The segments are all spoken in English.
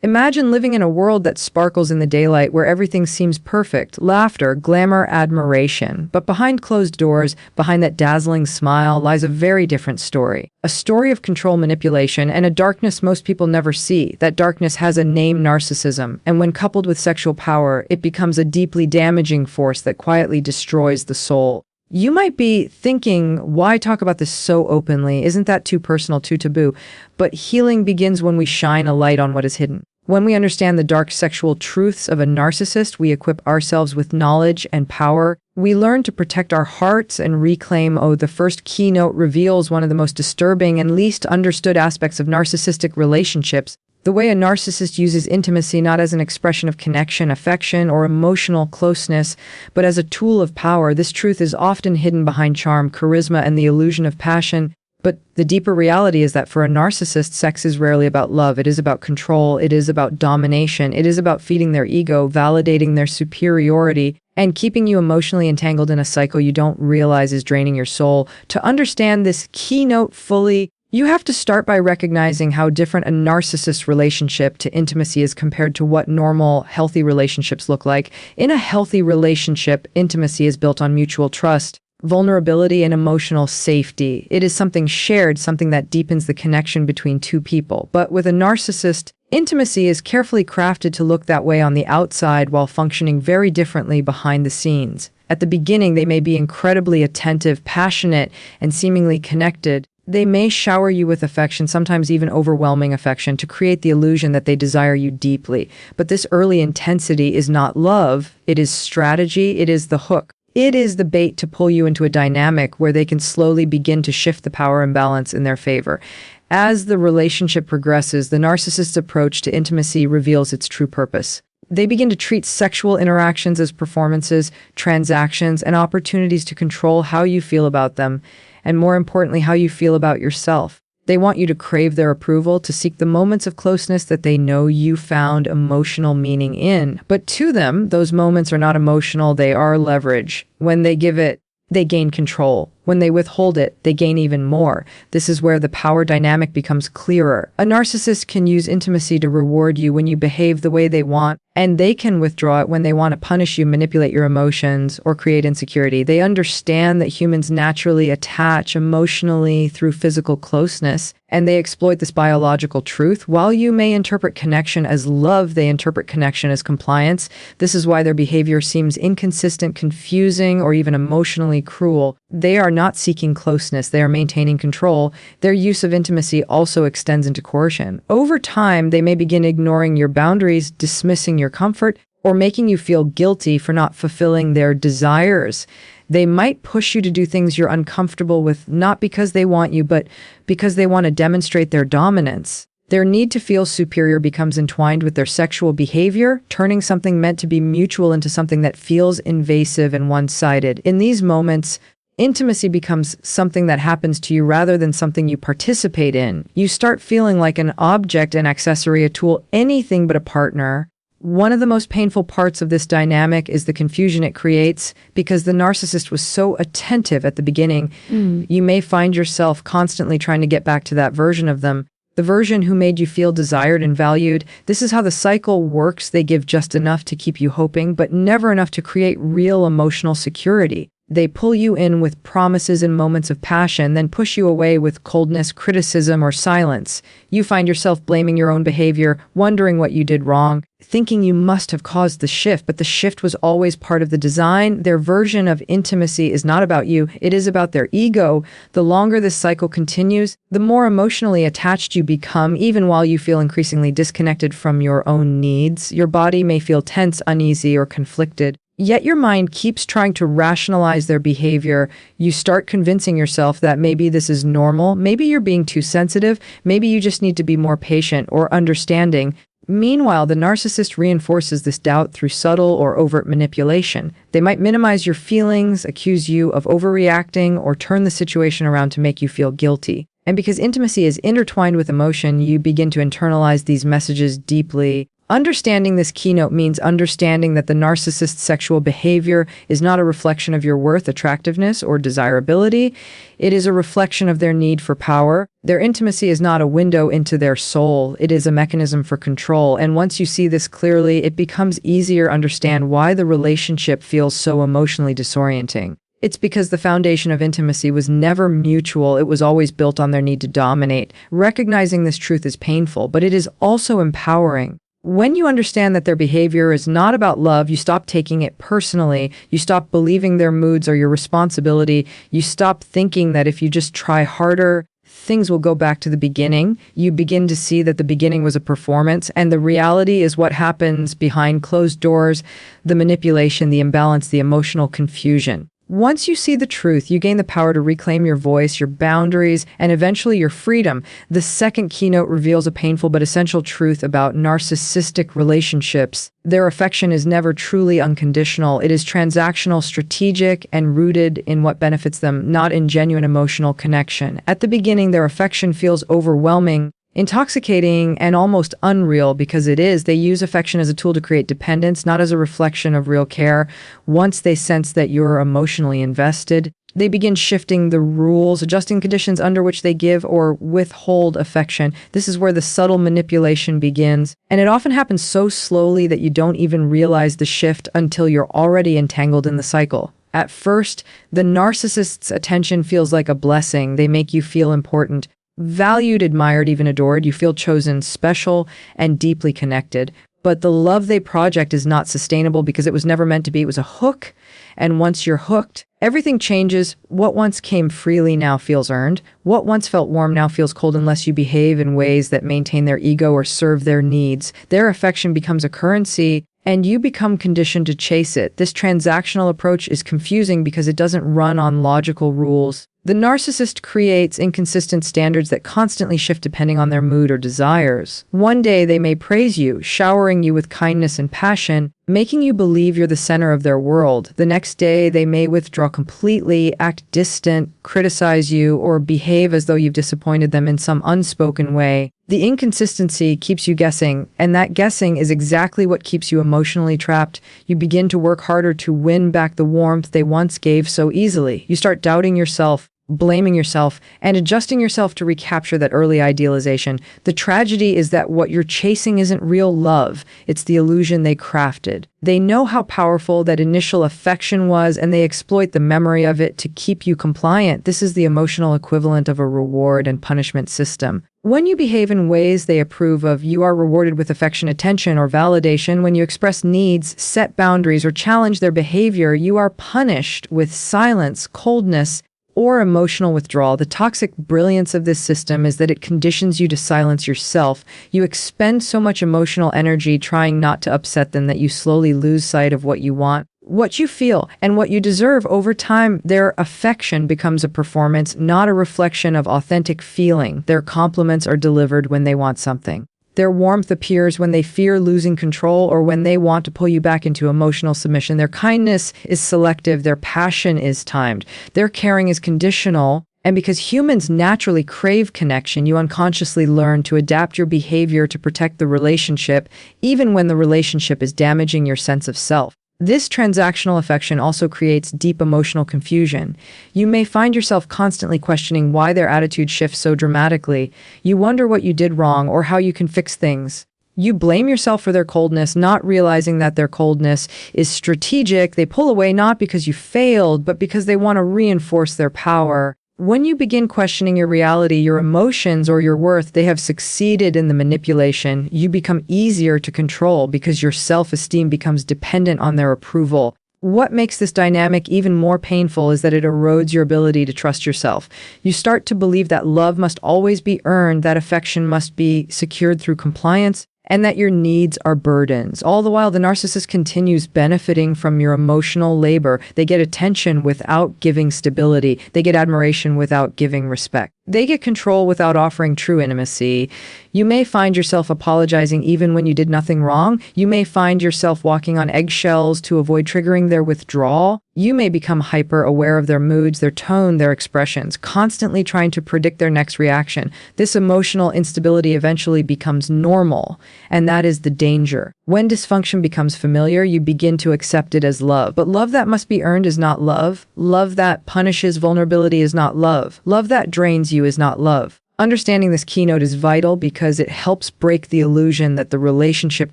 Imagine living in a world that sparkles in the daylight where everything seems perfect, laughter, glamour, admiration. But behind closed doors, behind that dazzling smile, lies a very different story. A story of control, manipulation, and a darkness most people never see. That darkness has a name: narcissism. And when coupled with sexual power, it becomes a deeply damaging force that quietly destroys the soul. You might be thinking, why talk about this so openly? Isn't that too personal, too taboo? But healing begins when we shine a light on what is hidden. When we understand the dark sexual truths of a narcissist, we equip ourselves with knowledge and power. We learn to protect our hearts and reclaim. The first keynote reveals one of the most disturbing and least understood aspects of narcissistic relationships: the way a narcissist uses intimacy not as an expression of connection, affection, or emotional closeness, but as a tool of power. This truth is often hidden behind charm, charisma, and the illusion of passion. But the deeper reality is that for a narcissist, sex is rarely about love. It is about control. It is about domination. It is about feeding their ego, validating their superiority, and keeping you emotionally entangled in a cycle you don't realize is draining your soul. To understand this keynote fully, you have to start by recognizing how different a narcissist relationship to intimacy is compared to what normal, healthy relationships look like. In a healthy relationship, intimacy is built on mutual trust, vulnerability, and emotional safety. It is something shared, something that deepens the connection between two people. But with a narcissist, intimacy is carefully crafted to look that way on the outside while functioning very differently behind the scenes. At the beginning, they may be incredibly attentive, passionate, and seemingly connected. They may shower you with affection, sometimes even overwhelming affection, to create the illusion that they desire you deeply. But this early intensity is not love. It is strategy. It is the hook. It is the bait to pull you into a dynamic where they can slowly begin to shift the power imbalance in their favor. As the relationship progresses, the narcissist's approach to intimacy reveals its true purpose. They begin to treat sexual interactions as performances, transactions, and opportunities to control how you feel about them, and more importantly, how you feel about yourself. They want you to crave their approval, to seek the moments of closeness that they know you found emotional meaning in. But to them, those moments are not emotional, they are leverage. When they give it, they gain control. When they withhold it, they gain even more. This is where the power dynamic becomes clearer. A narcissist can use intimacy to reward you when you behave the way they want, and they can withdraw it when they want to punish you, manipulate your emotions, or create insecurity. They understand that humans naturally attach emotionally through physical closeness, and they exploit this biological truth. While you may interpret connection as love, they interpret connection as compliance. This is why their behavior seems inconsistent, confusing, or even emotionally cruel. They are not seeking closeness, they are maintaining control. Their use of intimacy also extends into coercion. Over time, they may begin ignoring your boundaries, dismissing your comfort, or making you feel guilty for not fulfilling their desires. They might push you to do things you're uncomfortable with, not because they want you, but because they want to demonstrate their dominance. Their need to feel superior becomes entwined with their sexual behavior, turning something meant to be mutual into something that feels invasive and one-sided. In these moments, intimacy becomes something that happens to you rather than something you participate in. You start feeling like an object, an accessory, a tool, anything but a partner. One of the most painful parts of this dynamic is the confusion it creates. Because the narcissist was so attentive at the beginning, you may find yourself constantly trying to get back to that version of them, the version who made you feel desired and valued. This is how the cycle works. They give just enough to keep you hoping, but never enough to create real emotional security. They pull you in with promises and moments of passion, then push you away with coldness, criticism, or silence. You find yourself blaming your own behavior, wondering what you did wrong, thinking you must have caused the shift, but the shift was always part of the design. Their version of intimacy is not about you, it is about their ego. The longer this cycle continues, the more emotionally attached you become, even while you feel increasingly disconnected from your own needs. Your body may feel tense, uneasy, or conflicted. Yet your mind keeps trying to rationalize their behavior. You start convincing yourself that maybe this is normal, maybe you're being too sensitive, maybe you just need to be more patient or understanding. Meanwhile, the narcissist reinforces this doubt through subtle or overt manipulation. They might minimize your feelings, accuse you of overreacting, or turn the situation around to make you feel guilty. And because intimacy is intertwined with emotion, you begin to internalize these messages deeply. Understanding this keynote means understanding that the narcissist's sexual behavior is not a reflection of your worth, attractiveness, or desirability. It is a reflection of their need for power. Their intimacy is not a window into their soul. It is a mechanism for control. And once you see this clearly, it becomes easier to understand why the relationship feels so emotionally disorienting. It's because the foundation of intimacy was never mutual. It was always built on their need to dominate. Recognizing this truth is painful, but it is also empowering. When you understand that their behavior is not about love, you stop taking it personally. You stop believing their moods are your responsibility. You stop thinking that if you just try harder, things will go back to the beginning. You begin to see that the beginning was a performance, and the reality is what happens behind closed doors, the manipulation, the imbalance, the emotional confusion. Once you see the truth, you gain the power to reclaim your voice, your boundaries, and eventually your freedom. The second keynote reveals a painful but essential truth about narcissistic relationships. Their affection is never truly unconditional. It is transactional, strategic, and rooted in what benefits them, not in genuine emotional connection. At the beginning, their affection feels overwhelming, intoxicating, and almost unreal because it is. They use affection as a tool to create dependence, not as a reflection of real care. Once they sense that you're emotionally invested, they begin shifting the rules, adjusting conditions under which they give or withhold affection. This is where the subtle manipulation begins, and it often happens so slowly that you don't even realize the shift until you're already entangled in the cycle. At first, the narcissist's attention feels like a blessing. They make you feel important, valued, admired, even adored. You feel chosen, special, and deeply connected. But the love they project is not sustainable because it was never meant to be. It was a hook. And once you're hooked, everything changes. What once came freely now feels earned. What once felt warm now feels cold unless you behave in ways that maintain their ego or serve their needs. Their affection becomes a currency, and you become conditioned to chase it. This transactional approach is confusing because it doesn't run on logical rules. The narcissist creates inconsistent standards that constantly shift depending on their mood or desires. One day they may praise you, showering you with kindness and passion, making you believe you're the center of their world. The next day they may withdraw completely, act distant, criticize you, or behave as though you've disappointed them in some unspoken way. The inconsistency keeps you guessing, and that guessing is exactly what keeps you emotionally trapped. You begin to work harder to win back the warmth they once gave so easily. You start doubting yourself, blaming yourself, and adjusting yourself to recapture that early idealization. The tragedy is that what you're chasing isn't real love. It's the illusion they crafted. They know how powerful that initial affection was, and they exploit the memory of it to keep you compliant. This is the emotional equivalent of a reward and punishment system. When you behave in ways they approve of, you are rewarded with affection, attention, or validation. When you express needs, set boundaries, or challenge their behavior, you are punished with silence, coldness, or emotional withdrawal. The toxic brilliance of this system is that it conditions you to silence yourself. You expend so much emotional energy trying not to upset them that you slowly lose sight of what you want, what you feel, and what you deserve. Over time, their affection becomes a performance, not a reflection of authentic feeling. Their compliments are delivered when they want something. Their warmth appears when they fear losing control or when they want to pull you back into emotional submission. Their kindness is selective. Their passion is timed. Their caring is conditional. And because humans naturally crave connection, you unconsciously learn to adapt your behavior to protect the relationship, even when the relationship is damaging your sense of self. This transactional affection also creates deep emotional confusion. You may find yourself constantly questioning why their attitude shifts so dramatically. You wonder what you did wrong or how you can fix things. You blame yourself for their coldness, not realizing that their coldness is strategic. They pull away not because you failed, but because they want to reinforce their power. When you begin questioning your reality, your emotions, or your worth, they have succeeded in the manipulation. You become easier to control because your self-esteem becomes dependent on their approval. What makes this dynamic even more painful is that it erodes your ability to trust yourself. You start to believe that love must always be earned, that affection must be secured through compliance, and that your needs are burdens. All the while, the narcissist continues benefiting from your emotional labor. They get attention without giving stability. They get admiration without giving respect. They get control without offering true intimacy. You may find yourself apologizing even when you did nothing wrong. You may find yourself walking on eggshells to avoid triggering their withdrawal. You may become hyper aware of their moods, their tone, their expressions, constantly trying to predict their next reaction. This emotional instability eventually becomes normal, and that is the danger. When dysfunction becomes familiar, you begin to accept it as love. But love that must be earned is not love. Love that punishes vulnerability is not love. Love that drains you is not love. Understanding this keynote is vital because it helps break the illusion that the relationship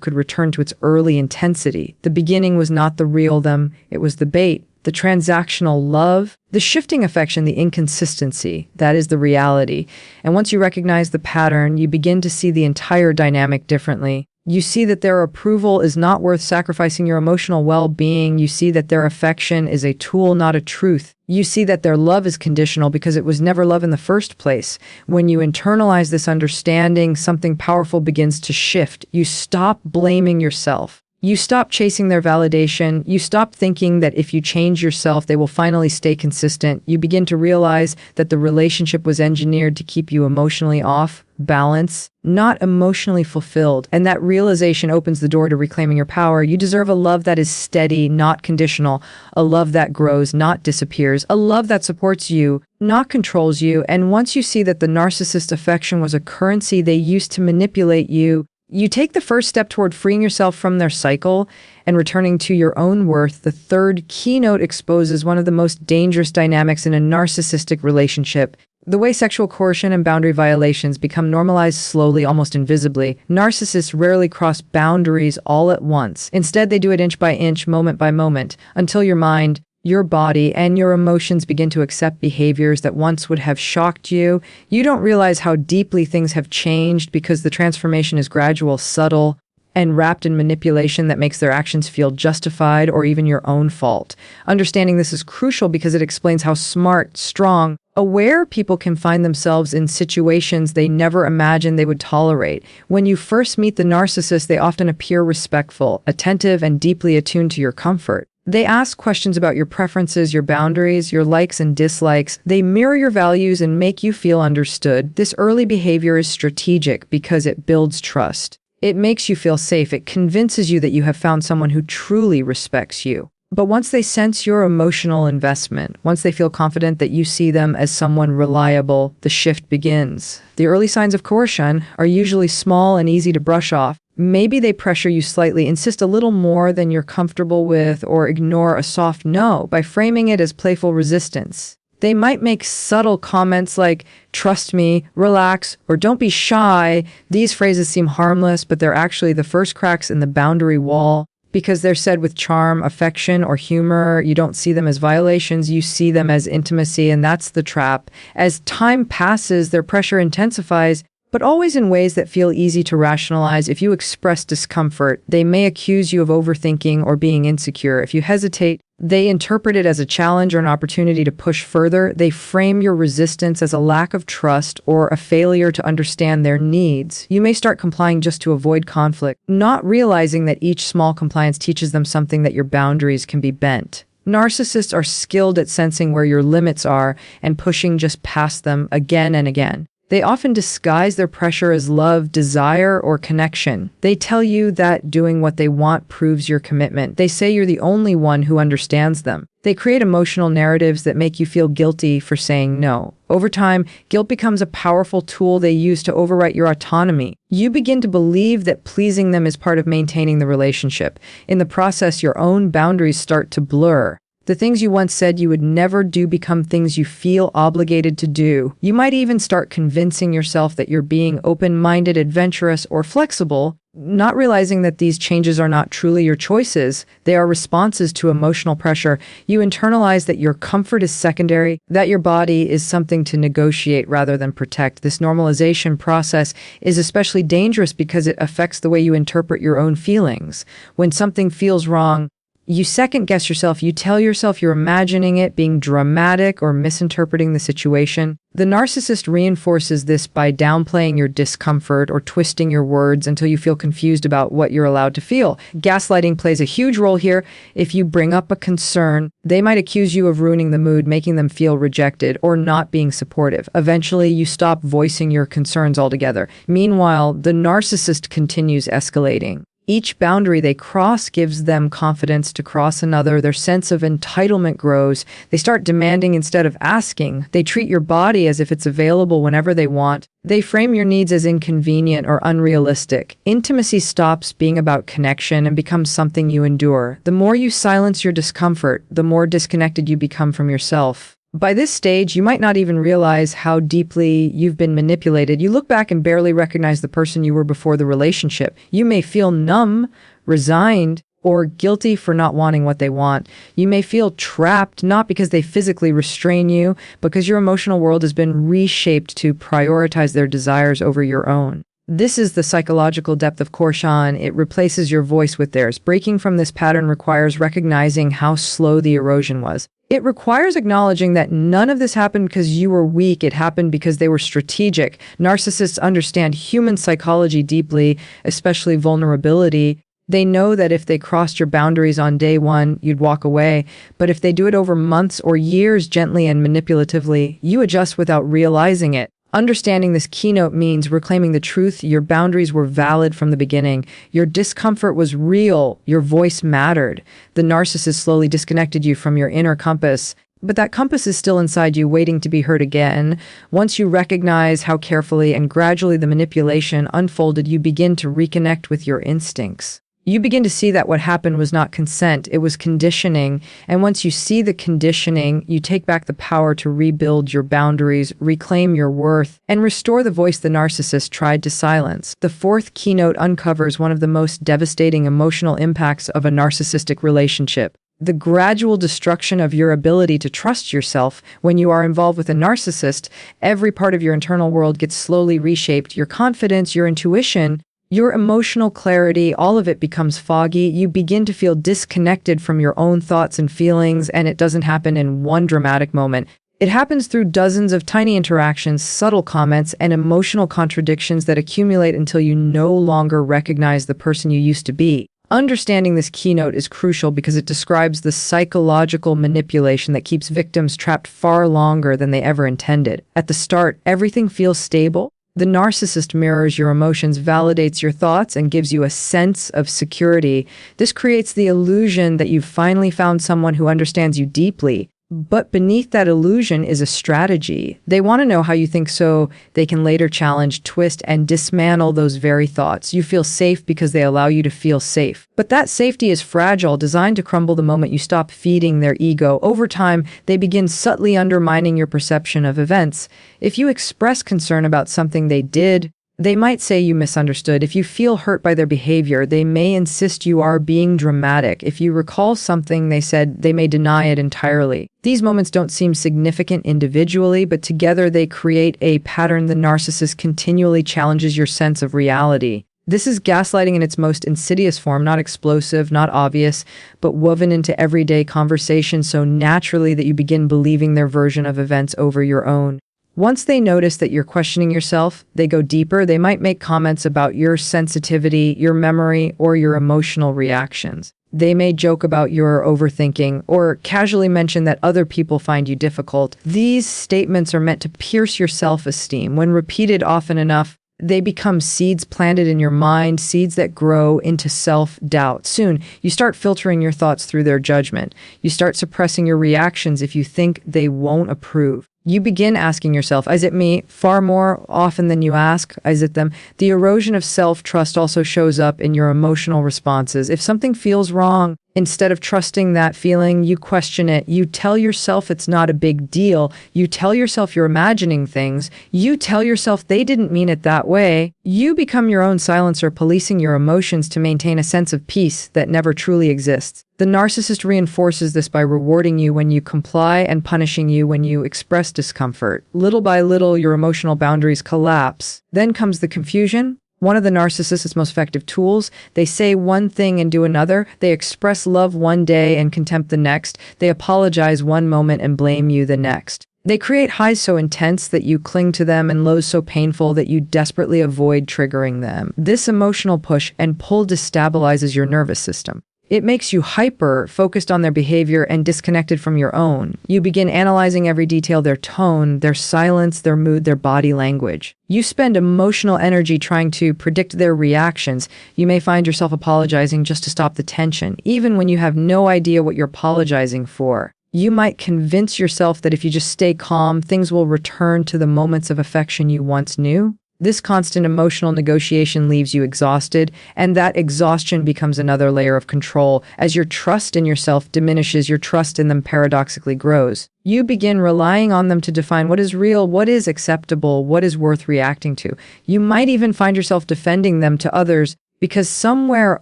could return to its early intensity. The beginning was not the real them, it was the bait. The transactional love, the shifting affection, the inconsistency, that is the reality. And once you recognize the pattern, you begin to see the entire dynamic differently. You see that their approval is not worth sacrificing your emotional well-being. You see that their affection is a tool, not a truth. You see that their love is conditional because it was never love in the first place. When you internalize this understanding, something powerful begins to shift. You stop blaming yourself. You stop chasing their validation. You stop thinking that if you change yourself, they will finally stay consistent. You begin to realize that the relationship was engineered to keep you emotionally off balance, not emotionally fulfilled. And that realization opens the door to reclaiming your power. You deserve a love that is steady, not conditional, a love that grows, not disappears, a love that supports you, not controls you. And once you see that the narcissist affection was a currency they used to manipulate you, you take the first step toward freeing yourself from their cycle and returning to your own worth. The third keynote exposes one of the most dangerous dynamics in a narcissistic relationship. The way sexual coercion and boundary violations become normalized slowly, almost invisibly. Narcissists rarely cross boundaries all at once. Instead, they do it inch by inch, moment by moment, until your mind, your body, and your emotions begin to accept behaviors that once would have shocked you. You don't realize how deeply things have changed because the transformation is gradual, subtle, and wrapped in manipulation that makes their actions feel justified or even your own fault. Understanding this is crucial because it explains how smart, strong, aware people can find themselves in situations they never imagined they would tolerate. When you first meet the narcissist, they often appear respectful, attentive, and deeply attuned to your comfort. They ask questions about your preferences, your boundaries, your likes and dislikes. They mirror your values and make you feel understood. This early behavior is strategic because it builds trust. It makes you feel safe. It convinces you that you have found someone who truly respects you. But once they sense your emotional investment, once they feel confident that you see them as someone reliable, the shift begins. The early signs of coercion are usually small and easy to brush off. Maybe they pressure you slightly, insist a little more than you're comfortable with, or ignore a soft no by framing it as playful resistance. They might make subtle comments like, "Trust me," "Relax," or "Don't be shy." These phrases seem harmless, but they're actually the first cracks in the boundary wall. Because they're said with charm, affection, or humor, you don't see them as violations, you see them as intimacy, and that's the trap. As time passes, their pressure intensifies, but always in ways that feel easy to rationalize. If you express discomfort, they may accuse you of overthinking or being insecure. If you hesitate, they interpret it as a challenge or an opportunity to push further. They frame your resistance as a lack of trust or a failure to understand their needs. You may start complying just to avoid conflict, not realizing that each small compliance teaches them something, that your boundaries can be bent. Narcissists are skilled at sensing where your limits are and pushing just past them again and again. They often disguise their pressure as love, desire, or connection. They tell you that doing what they want proves your commitment. They say you're the only one who understands them. They create emotional narratives that make you feel guilty for saying no. Over time, guilt becomes a powerful tool they use to overwrite your autonomy. You begin to believe that pleasing them is part of maintaining the relationship. In the process, your own boundaries start to blur. The things you once said you would never do become things you feel obligated to do. You might even start convincing yourself that you're being open-minded, adventurous, or flexible, not realizing that these changes are not truly your choices. They are responses to emotional pressure. You internalize that your comfort is secondary, that your body is something to negotiate rather than protect. This normalization process is especially dangerous because it affects the way you interpret your own feelings. When something feels wrong, You second guess yourself. You tell yourself you're imagining it, being dramatic, or misinterpreting the situation. The narcissist reinforces this by downplaying your discomfort or twisting your words until you feel confused about what you're allowed to feel. Gaslighting plays a huge role here. If you bring up a concern, they might accuse you of ruining the mood, making them feel rejected, or not being supportive. Eventually, you stop voicing your concerns altogether. Meanwhile, the narcissist continues escalating. Each boundary they cross gives them confidence to cross another. Their sense of entitlement grows. They start demanding instead of asking. They treat your body as if it's available whenever they want. They frame your needs as inconvenient or unrealistic. Intimacy stops being about connection and becomes something you endure. The more you silence your discomfort, the more disconnected you become from yourself. By this stage, you might not even realize how deeply you've been manipulated. You look back and barely recognize the person you were before the relationship. You may feel numb, resigned, or guilty for not wanting what they want. You may feel trapped, not because they physically restrain you, because your emotional world has been reshaped to prioritize their desires over your own. This is the psychological depth of coercion. It replaces your voice with theirs. Breaking from this pattern requires recognizing how slow the erosion was. It requires acknowledging that none of this happened because you were weak. It happened because they were strategic. Narcissists understand human psychology deeply, especially vulnerability. They know that if they crossed your boundaries on day one, you'd walk away. But if they do it over months or years, gently and manipulatively, you adjust without realizing it. Understanding this keynote means reclaiming the truth. Your boundaries were valid from the beginning. Your discomfort was real. Your voice mattered. The narcissist slowly disconnected you from your inner compass, but that compass is still inside you, waiting to be heard again. Once you recognize how carefully and gradually the manipulation unfolded, you begin to reconnect with your instincts. You begin to see that what happened was not consent, it was conditioning. And once you see the conditioning, you take back the power to rebuild your boundaries, reclaim your worth, and restore the voice the narcissist tried to silence. The fourth keynote uncovers one of the most devastating emotional impacts of a narcissistic relationship: the gradual destruction of your ability to trust yourself. When you are involved with a narcissist, every part of your internal world gets slowly reshaped. Your confidence, your intuition, your emotional clarity, all of it becomes foggy. You begin to feel disconnected from your own thoughts and feelings, and it doesn't happen in one dramatic moment. It happens through dozens of tiny interactions, subtle comments, and emotional contradictions that accumulate until you no longer recognize the person you used to be. Understanding this keynote is crucial because it describes the psychological manipulation that keeps victims trapped far longer than they ever intended. At the start, everything feels stable. The narcissist mirrors your emotions, validates your thoughts, and gives you a sense of security. This creates the illusion that you've finally found someone who understands you deeply. But beneath that illusion is a strategy. They want to know how you think so they can later challenge, twist, and dismantle those very thoughts. You feel safe because they allow you to feel safe. But that safety is fragile, designed to crumble the moment you stop feeding their ego. Over time, they begin subtly undermining your perception of events. If you express concern about something they did, they might say you misunderstood. If you feel hurt by their behavior, they may insist you are being dramatic. If you recall something they said, they may deny it entirely. These moments don't seem significant individually, but together they create a pattern. The narcissist continually challenges your sense of reality. This is gaslighting in its most insidious form, not explosive, not obvious, but woven into everyday conversation so naturally that you begin believing their version of events over your own. Once they notice that you're questioning yourself, they go deeper. They might make comments about your sensitivity, your memory, or your emotional reactions. They may joke about your overthinking or casually mention that other people find you difficult. These statements are meant to pierce your self-esteem. When repeated often enough, they become seeds planted in your mind, seeds that grow into self-doubt. Soon, you start filtering your thoughts through their judgment. You start suppressing your reactions if you think they won't approve. You begin asking yourself, is it me? Far more often than you ask, is it them? The erosion of self-trust also shows up in your emotional responses. If something feels wrong, instead of trusting that feeling, you question it. You tell yourself it's not a big deal. You tell yourself you're imagining things. You tell yourself they didn't mean it that way. You become your own silencer, policing your emotions to maintain a sense of peace that never truly exists. The narcissist reinforces this by rewarding you when you comply and punishing you when you express discomfort. Little by little, your emotional boundaries collapse. Then comes the confusion. One of the narcissist's most effective tools: they say one thing and do another. They express love one day and contempt the next. They apologize one moment and blame you the next. They create highs so intense that you cling to them and lows so painful that you desperately avoid triggering them. This emotional push and pull destabilizes your nervous system. It makes you hyper, focused on their behavior and disconnected from your own. You begin analyzing every detail: their tone, their silence, their mood, their body language. You spend emotional energy trying to predict their reactions. You may find yourself apologizing just to stop the tension, even when you have no idea what you're apologizing for. You might convince yourself that if you just stay calm, things will return to the moments of affection you once knew. This constant emotional negotiation leaves you exhausted, and that exhaustion becomes another layer of control. As your trust in yourself diminishes, your trust in them paradoxically grows. You begin relying on them to define what is real, what is acceptable, what is worth reacting to. You might even find yourself defending them to others, because somewhere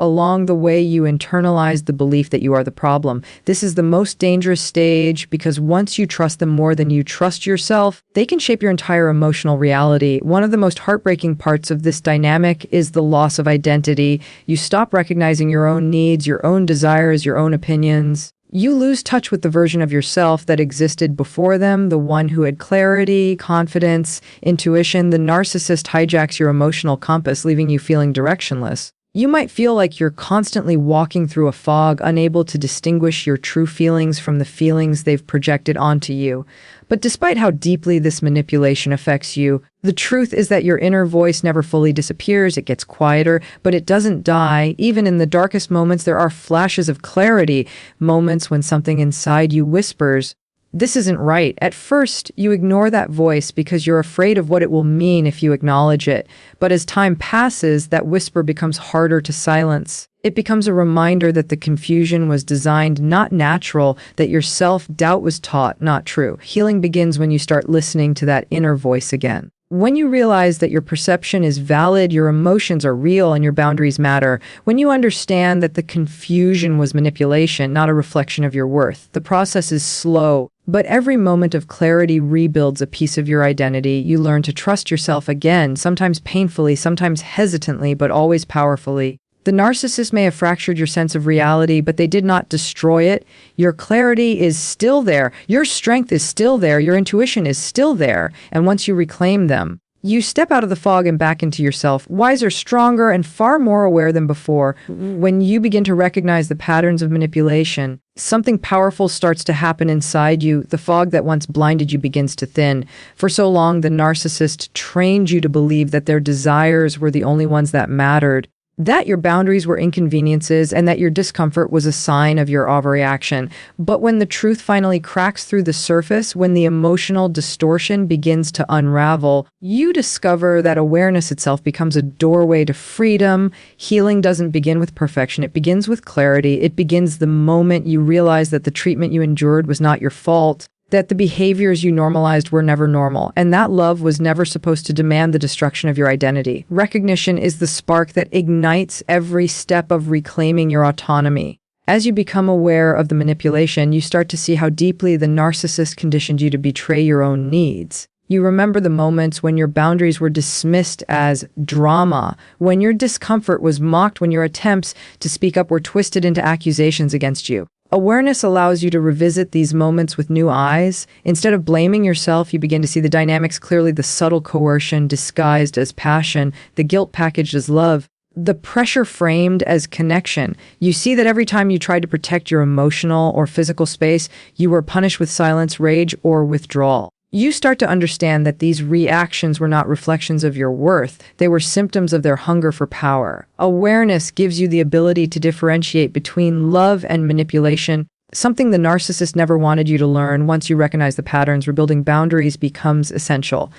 along the way you internalize the belief that you are the problem. This is the most dangerous stage, because once you trust them more than you trust yourself, they can shape your entire emotional reality. One of the most heartbreaking parts of this dynamic is the loss of identity. You stop recognizing your own needs, your own desires, your own opinions. You lose touch with the version of yourself that existed before them, the one who had clarity, confidence, intuition. The narcissist hijacks your emotional compass, leaving you feeling directionless. You might feel like you're constantly walking through a fog, unable to distinguish your true feelings from the feelings they've projected onto you. But despite how deeply this manipulation affects you, the truth is that your inner voice never fully disappears. It gets quieter, but it doesn't die. Even in the darkest moments, there are flashes of clarity, moments when something inside you whispers, "This isn't right." At first, you ignore that voice because you're afraid of what it will mean if you acknowledge it. But as time passes, that whisper becomes harder to silence. It becomes a reminder that the confusion was designed, not natural, that your self-doubt was taught, not true. Healing begins when you start listening to that inner voice again. When you realize that your perception is valid, your emotions are real, and your boundaries matter. When you understand that the confusion was manipulation, not a reflection of your worth. The process is slow, but every moment of clarity rebuilds a piece of your identity. You learn to trust yourself again, sometimes painfully, sometimes hesitantly, but always powerfully. The narcissist may have fractured your sense of reality, but they did not destroy it. Your clarity is still there. Your strength is still there. Your intuition is still there. And once you reclaim them, you step out of the fog and back into yourself, wiser, stronger, and far more aware than before. When you begin to recognize the patterns of manipulation, something powerful starts to happen inside you. The fog that once blinded you begins to thin. For so long, the narcissist trained you to believe that their desires were the only ones that mattered, that your boundaries were inconveniences, and that your discomfort was a sign of your overreaction. But when the truth finally cracks through the surface, when the emotional distortion begins to unravel, you discover that awareness itself becomes a doorway to freedom. Healing doesn't begin with perfection. It begins with clarity. It begins the moment you realize that the treatment you endured was not your fault, that the behaviors you normalized were never normal, and that love was never supposed to demand the destruction of your identity. Recognition is the spark that ignites every step of reclaiming your autonomy. As you become aware of the manipulation, you start to see how deeply the narcissist conditioned you to betray your own needs. You remember the moments when your boundaries were dismissed as drama, when your discomfort was mocked, when your attempts to speak up were twisted into accusations against you. Awareness allows you to revisit these moments with new eyes. Instead of blaming yourself, you begin to see the dynamics clearly: the subtle coercion disguised as passion, the guilt packaged as love, the pressure framed as connection. You see that every time you tried to protect your emotional or physical space, you were punished with silence, rage, or withdrawal. You start to understand that these reactions were not reflections of your worth. They were symptoms of their hunger for power. Awareness gives you the ability to differentiate between love and manipulation, something the narcissist never wanted you to learn. Once you recognize the patterns, rebuilding boundaries becomes essential.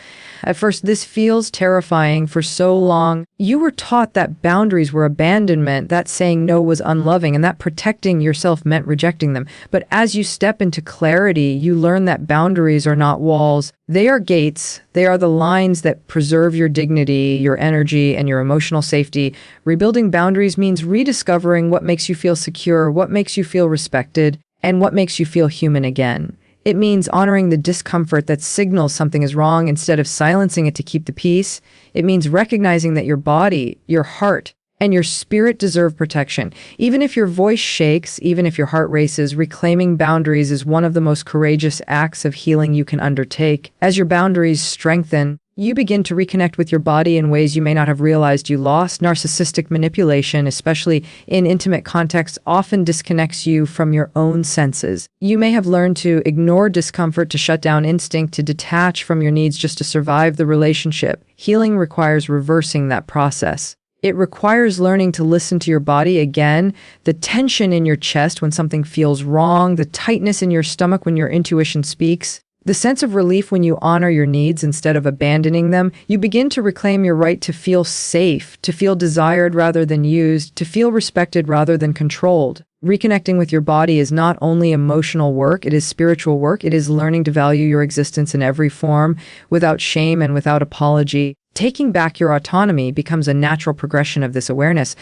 At first, this feels terrifying. For so long, you were taught that boundaries were abandonment, that saying no was unloving, and that protecting yourself meant rejecting them. But as you step into clarity, you learn that boundaries are not walls. They are gates. They are the lines that preserve your dignity, your energy, and your emotional safety. Rebuilding boundaries means rediscovering what makes you feel secure, what makes you feel respected, and what makes you feel human again. It means honoring the discomfort that signals something is wrong instead of silencing it to keep the peace. It means recognizing that your body, your heart, and your spirit deserve protection. Even if your voice shakes, even if your heart races, reclaiming boundaries is one of the most courageous acts of healing you can undertake. As your boundaries strengthen, you begin to reconnect with your body in ways you may not have realized you lost. Narcissistic manipulation, especially in intimate contexts, often disconnects you from your own senses. You may have learned to ignore discomfort, to shut down instinct, to detach from your needs just to survive the relationship. Healing requires reversing that process. It requires learning to listen to your body again, the tension in your chest when something feels wrong, the tightness in your stomach when your intuition speaks, the sense of relief when you honor your needs instead of abandoning them. You begin to reclaim your right to feel safe, to feel desired rather than used, to feel respected rather than controlled. Reconnecting with your body is not only emotional work, it is spiritual work. It is learning to value your existence in every form, without shame and without apology. Taking back your autonomy becomes a natural progression of this awareness.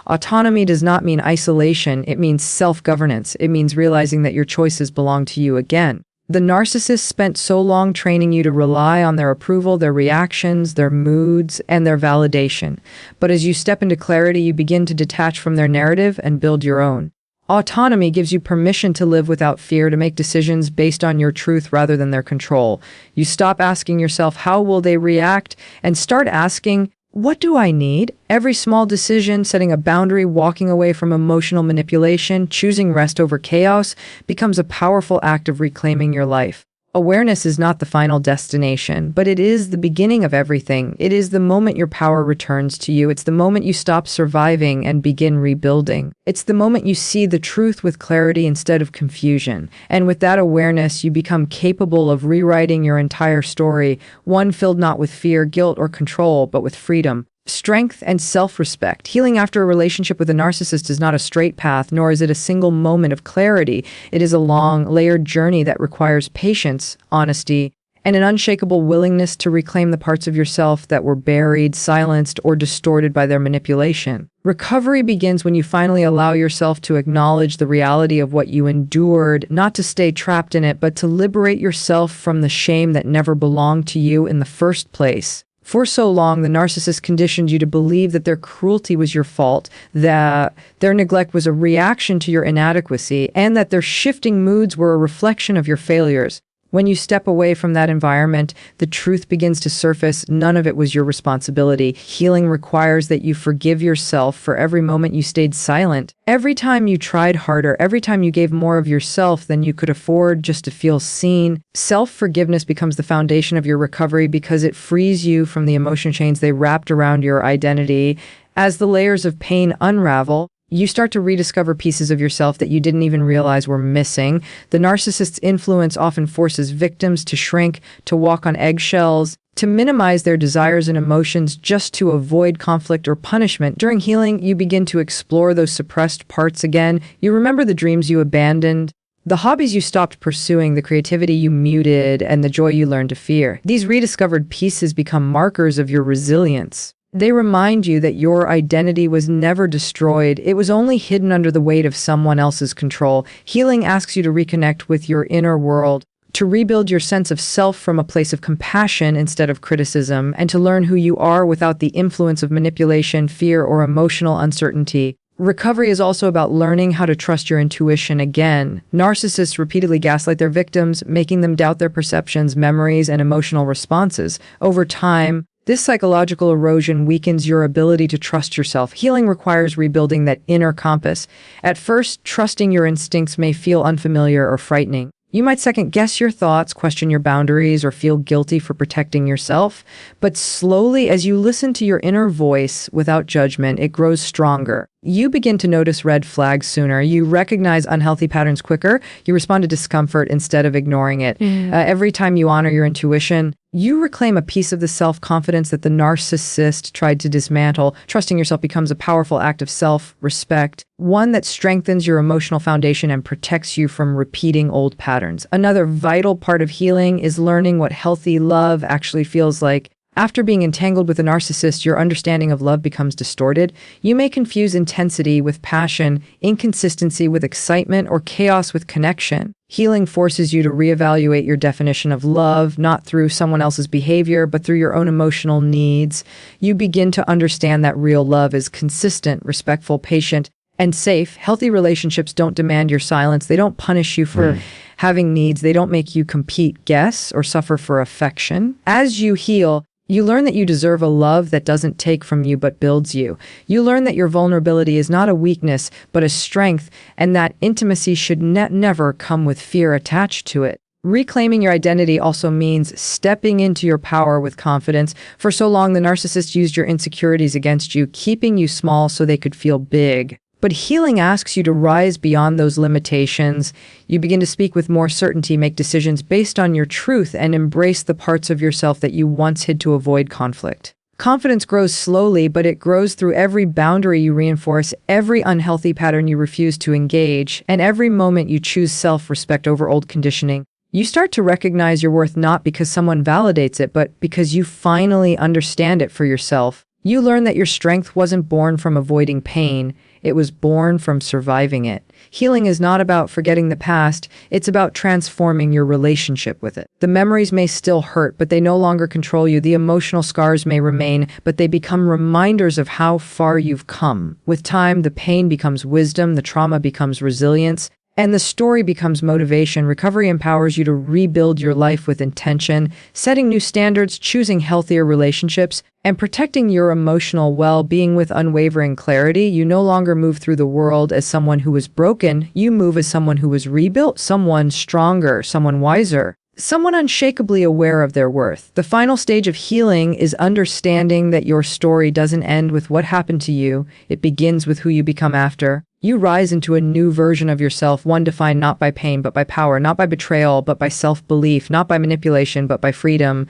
Autonomy does not mean isolation, it means self-governance. It means realizing that your choices belong to you again. The narcissist spent so long training you to rely on their approval, their reactions, their moods, and their validation. But as you step into clarity, you begin to detach from their narrative and build your own. Autonomy gives you permission to live without fear, to make decisions based on your truth rather than their control. You stop asking yourself, how will they react? And start asking, what do I need? Every small decision, setting a boundary, walking away from emotional manipulation, choosing rest over chaos, becomes a powerful act of reclaiming your life. Awareness is not the final destination, but it is the beginning of everything. It is the moment your power returns to you. It's the moment you stop surviving and begin rebuilding. It's the moment you see the truth with clarity instead of confusion. And with that awareness, you become capable of rewriting your entire story, one filled not with fear, guilt, or control, but with freedom, strength, and self-respect. Healing after a relationship with a narcissist is not a straight path, nor is it a single moment of clarity. It is a long, layered journey that requires patience, honesty, and an unshakable willingness to reclaim the parts of yourself that were buried, silenced, or distorted by their manipulation. Recovery begins when you finally allow yourself to acknowledge the reality of what you endured, not to stay trapped in it, but to liberate yourself from the shame that never belonged to you in the first place. For so long, the narcissist conditioned you to believe that their cruelty was your fault, that their neglect was a reaction to your inadequacy, and that their shifting moods were a reflection of your failures. When you step away from that environment, the truth begins to surface. None of it was your responsibility. Healing requires that you forgive yourself for every moment you stayed silent, every time you tried harder, every time you gave more of yourself than you could afford just to feel seen. Self-forgiveness becomes the foundation of your recovery because it frees you from the emotion chains they wrapped around your identity. As the layers of pain unravel, you start to rediscover pieces of yourself that you didn't even realize were missing. The narcissist's influence often forces victims to shrink, to walk on eggshells, to minimize their desires and emotions just to avoid conflict or punishment. During healing, you begin to explore those suppressed parts again. You remember the dreams you abandoned, the hobbies you stopped pursuing, the creativity you muted, and the joy you learned to fear. These rediscovered pieces become markers of your resilience. They remind you that your identity was never destroyed. It was only hidden under the weight of someone else's control. Healing asks you to reconnect with your inner world, to rebuild your sense of self from a place of compassion instead of criticism, and to learn who you are without the influence of manipulation, fear, or emotional uncertainty. Recovery is also about learning how to trust your intuition again. Narcissists repeatedly gaslight their victims, making them doubt their perceptions, memories, and emotional responses. Over time, this psychological erosion weakens your ability to trust yourself. Healing requires rebuilding that inner compass. At first, trusting your instincts may feel unfamiliar or frightening. You might second-guess your thoughts, question your boundaries, or feel guilty for protecting yourself. But slowly, as you listen to your inner voice without judgment, it grows stronger. You begin to notice red flags sooner. You recognize unhealthy patterns quicker. You respond to discomfort instead of ignoring it. Every time you honor your intuition, you reclaim a piece of the self-confidence that the narcissist tried to dismantle. Trusting yourself becomes a powerful act of self-respect, one that strengthens your emotional foundation and protects you from repeating old patterns. Another vital part of healing is learning what healthy love actually feels like. After being entangled with a narcissist, your understanding of love becomes distorted. You may confuse intensity with passion, inconsistency with excitement, or chaos with connection. Healing forces you to reevaluate your definition of love, not through someone else's behavior, but through your own emotional needs. You begin to understand that real love is consistent, respectful, patient, and safe. Healthy relationships don't demand your silence. They don't punish you for having needs. They don't make you compete, guess, or suffer for affection. As you heal, you learn that you deserve a love that doesn't take from you but builds you. You learn that your vulnerability is not a weakness but a strength, and that intimacy should never come with fear attached to it. Reclaiming your identity also means stepping into your power with confidence. For so long, the narcissist used your insecurities against you, keeping you small so they could feel big. But healing asks you to rise beyond those limitations. You begin to speak with more certainty, make decisions based on your truth, and embrace the parts of yourself that you once hid to avoid conflict. Confidence grows slowly, but it grows through every boundary you reinforce, every unhealthy pattern you refuse to engage, and every moment you choose self-respect over old conditioning. You start to recognize your worth not because someone validates it, but because you finally understand it for yourself. You learn that your strength wasn't born from avoiding pain. It was born from surviving it. Healing is not about forgetting the past. It's about transforming your relationship with it. The memories may still hurt, but they no longer control you. The emotional scars may remain, but they become reminders of how far you've come. With time, the pain becomes wisdom, the trauma becomes resilience, and the story becomes motivation. Recovery empowers you to rebuild your life with intention, setting new standards, choosing healthier relationships, and protecting your emotional well-being with unwavering clarity. You no longer move through the world as someone who was broken. You move as someone who was rebuilt, someone stronger, someone wiser, someone unshakably aware of their worth. The final stage of healing is understanding that your story doesn't end with what happened to you. It begins with who you become after. You rise into a new version of yourself, one defined not by pain, but by power, not by betrayal, but by self-belief, not by manipulation, but by freedom.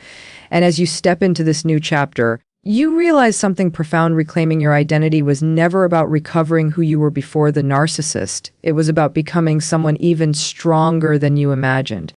And as you step into this new chapter, you realize something profound. Reclaiming your identity was never about recovering who you were before the narcissist. It was about becoming someone even stronger than you imagined.